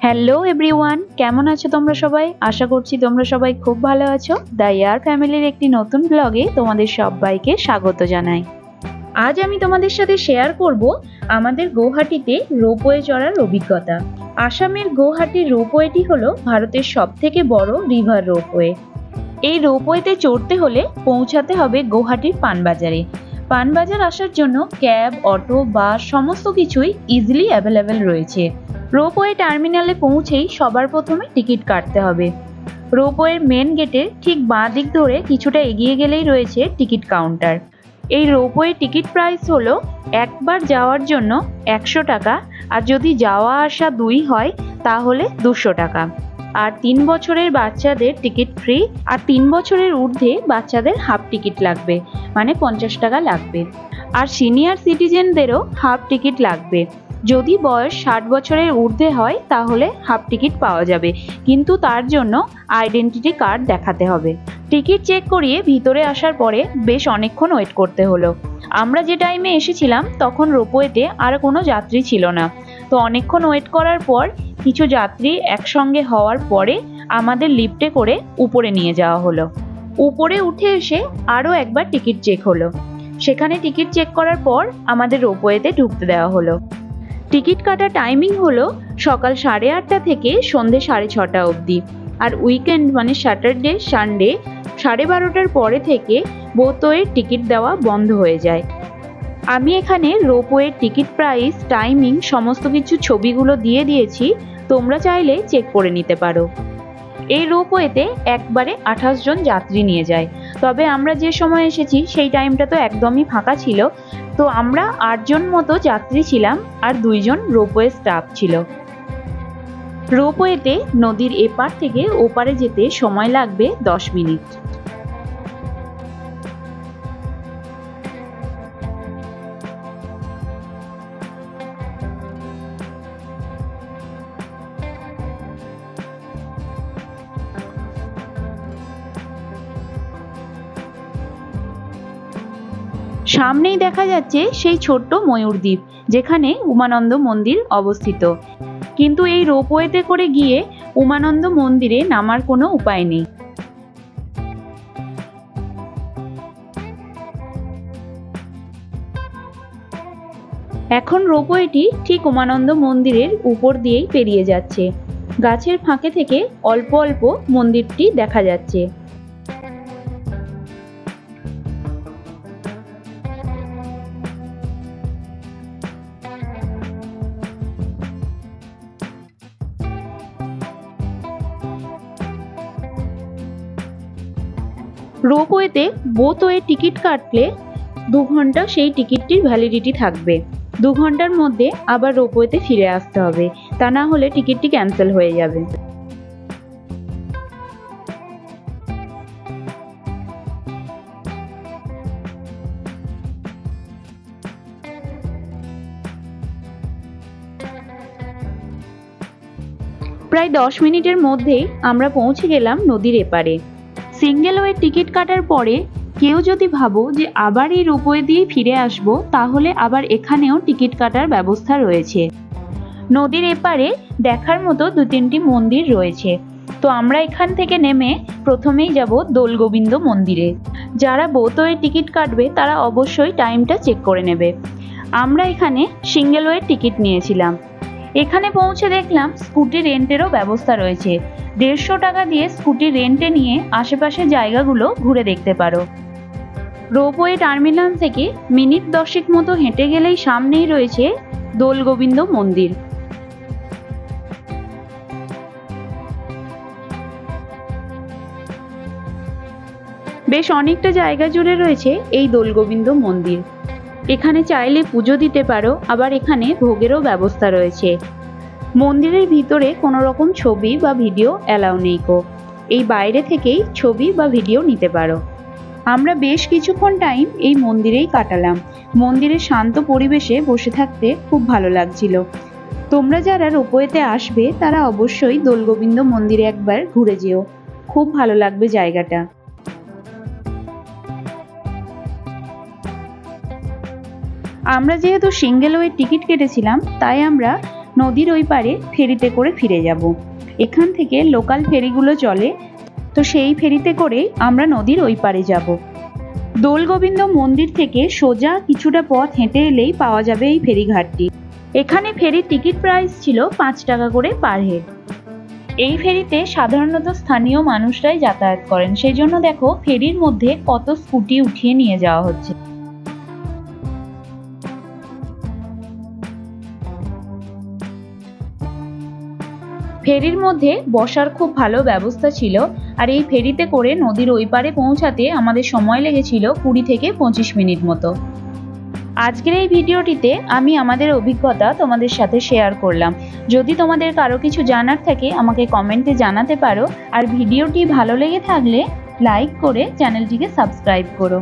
Hello everyone, কেমন আছো তোমরা সবাই? আশা করছি তোমরা সবাই খুব ভালো আছো। দ্য ইয়ার ফ্যামিলির একটি নতুন ব্লগে তোমাদের সবাইকে স্বাগত জানাই। আজ আমি তোমাদের সাথে শেয়ার করব আমাদের গৌহাটিতে রোপওয়ে চড়ার অভিজ্ঞতা। আসামের গৌহাটির রোপওয়েটি হলো ভারতের সবথেকে বড় রিভার রোপওয়ে। এই রোপওয়েতে চড়তে হলে পৌঁছাতে হবে গৌহাটির পানবাজারে। পানবাজার আসার জন্য ক্যাব, অটো, বাস সমস্ত কিছুই ইজিলি অ্যাভেলেবেল রয়েছে। রোপওয়ে টার্মিনালে পৌঁছেই সবার প্রথমে টিকিট কাটতে হবে। রোপওয়ের মেন গেটের ঠিক বাঁ দিক ধরে কিছুটা এগিয়ে গেলেই রয়েছে টিকিট কাউন্টার। এই রোপওয়ে টিকিট প্রাইস হলো একবার যাওয়ার জন্য 100 টাকা, আর যদি যাওয়া আসা 2 হয় তাহলে 200 টাকা। আর 3 বছরের বাচ্চাদের টিকিট ফ্রি, আর 3 বছরের ঊর্ধ্বে বাচ্চাদের হাফ টিকিট লাগবে, মানে 50 টাকা লাগবে। আর সিনিয়র সিটিজেনদেরও হাফ টিকিট লাগবে। যদি বয়স 60 বছরের ঊর্ধ্বে হয় তাহলে হাফ টিকিট পাওয়া যাবে, কিন্তু তার জন্য আইডেন্টিটি কার্ড দেখাতে হবে। টিকিট চেক করিয়ে ভিতরে আসার পরে বেশ অনেকক্ষণ ওয়েট করতে হলো। আমরা যে টাইমে এসেছিলাম তখন রোপওয়েতে আর কোনো যাত্রী ছিল না। তো অনেকক্ষণ ওয়েট করার পর কিছু যাত্রী একসঙ্গে হওয়ার পরে আমাদের লিফটে করে উপরে নিয়ে যাওয়া হলো। উপরে উঠে এসে আরও একবার টিকিট চেক হলো। সেখানে টিকিট চেক করার পর আমাদের রোপওয়েতে ঢুকতে দেওয়া হলো। টিকিট কাটা টাইমিং হলো সকাল 8:30 থেকে সন্ধ্যে 6:30 অবধি। আর উইকেন্ড মানে স্যাটারডে, সানডে 12:30 পরে থেকে বোথওয়ের টিকিট দেওয়া বন্ধ হয়ে যায়। আমি এখানে রোপওয়ের টিকিট প্রাইস, টাইমিং সমস্ত কিছু ছবিগুলো দিয়ে দিয়েছি, তোমরা চাইলে চেক করে নিতে পারো। এই রোপওয়েতে একবারে 28 জন যাত্রী নিয়ে যায়। তবে আমরা যে সময় এসেছি সেই টাইমটা তো একদমই ফাঁকা ছিল। তো আমরা 8 জন মতো যাত্রী ছিলাম, আর 2 জন রোপওয়ে স্টাফ ছিল। রোপওয়েতে নদীর এপার থেকে ওপারে যেতে সময় লাগবে 10 মিনিট। সামনেই দেখা যাচ্ছে সেই ছোট্ট ময়ূর দ্বীপ, যেখানে উমানন্দ মন্দির অবস্থিত। কিন্তু এই রোপওয়েতে করে গিয়ে উমানন্দ মন্দিরে নামার কোনো উপায় নেই। এখন রোপওয়েটি ঠিক উমানন্দ মন্দিরের উপর দিয়েই পেরিয়ে যাচ্ছে। গাছের ফাঁকে থেকে অল্প অল্প মন্দিরটি দেখা যাচ্ছে। রোপওয়েতে বোথওয়ে টিকিট কাটলে 2 ঘন্টা সেই টিকিটটির ভ্যালিডিটি থাকবে। 2 ঘন্টার মধ্যে আবার রোপওয়েতে ফিরে আসতে হবে, তা না হলে টিকিটটি ক্যান্সেল হয়ে যাবে। প্রায় 10 মিনিটের মধ্যেই আমরা পৌঁছে গেলাম নদীর এপারে। সিঙ্গেল ওয়ে টিকিট কাটার পরে কেউ যদি ভাবো যে আবার এই রোপওয়ে দিয়ে ফিরে আসবো, তাহলে আবার এখানেও টিকিট কাটার ব্যবস্থা রয়েছে। নদীর এপারে দেখার মতো 2-3টি মন্দির রয়েছে। তো আমরা এখান থেকে নেমে প্রথমেই যাব দোলগোবিন্দ মন্দিরে। যারা বোথওয়ে টিকিট কাটবে তারা অবশ্যই টাইমটা চেক করে নেবে। আমরা এখানে সিঙ্গেল ওয়ে টিকিট নিয়েছিলাম। এখানে পৌঁছে দেখলাম স্কুটি রেন্টেরও ব্যবস্থা রয়েছে। 150 টাকা দিয়ে স্কুটি রেন্টে নিয়ে আশেপাশে জায়গাগুলো ঘুরে দেখতে পারো। রোপওয়ে টার্মিনাল থেকে মিনিট 10 মতো হেঁটে গেলেই সামনেই রয়েছে দোলগোবিন্দ মন্দির। বেশ অনেকটা জায়গা জুড়ে রয়েছে এই দোলগোবিন্দ মন্দির। এখানে চাইলে পুজো দিতে পারো, আবার এখানে ভোগেরও ব্যবস্থা রয়েছে। মন্দিরের ভিতরে কোনো রকম ছবি বা ভিডিও অ্যালাউ নেই কো, এই বাইরে থেকেই ছবি বা ভিডিও নিতে পারো। আমরা বেশ কিছুক্ষণ টাইম এই মন্দিরেই কাটালাম। মন্দিরের শান্ত পরিবেশে বসে থাকতে খুব ভালো লাগছিল। তোমরা যারা রোপওয়েতে আসবে তারা অবশ্যই দোলগোবিন্দ মন্দিরে একবার ঘুরে যেও, খুব ভালো লাগবে জায়গাটা। আমরা যেহেতু সিঙ্গেল ওয়ে টিকিট কেটেছিলাম, তাই আমরা নদীর ওই পারে ফেরিতে করে ফিরে যাব। এখান থেকে লোকাল ফেরিগুলো চলে, তো সেই ফেরিতে করেই আমরা নদীর ওই পারে যাব। দোলগোবিন্দ মন্দির থেকে সোজা কিছুটা পথ হেঁটে এলেই পাওয়া যাবে এই ফেরিঘাটটি। এখানে ফেরির টিকিট প্রাইস ছিল 5 টাকা করে পার হেড। এই ফেরিতে সাধারণত স্থানীয় মানুষরাই যাতায়াত করেন, সেই জন্য দেখো ফেরির মধ্যে কত স্কুটি উঠিয়ে নিয়ে যাওয়া হচ্ছে। ফেরির মধ্যে বসার খুব ভালো ব্যবস্থা ছিল, আর এই ফেরিতে করে নদীর ওই পারে পৌঁছাতে আমাদের সময় লেগেছিল 20 থেকে 25 মিনিট মতো। আজকের এই ভিডিওটিতে আমি আমাদের অভিজ্ঞতা তোমাদের সাথে শেয়ার করলাম। যদি তোমাদের কারো কিছু জানার থাকে আমাকে কমেন্টে জানাতে পারো, আর ভিডিওটি ভালো লেগে থাকলে লাইক করে চ্যানেলটিকে সাবস্ক্রাইব করো।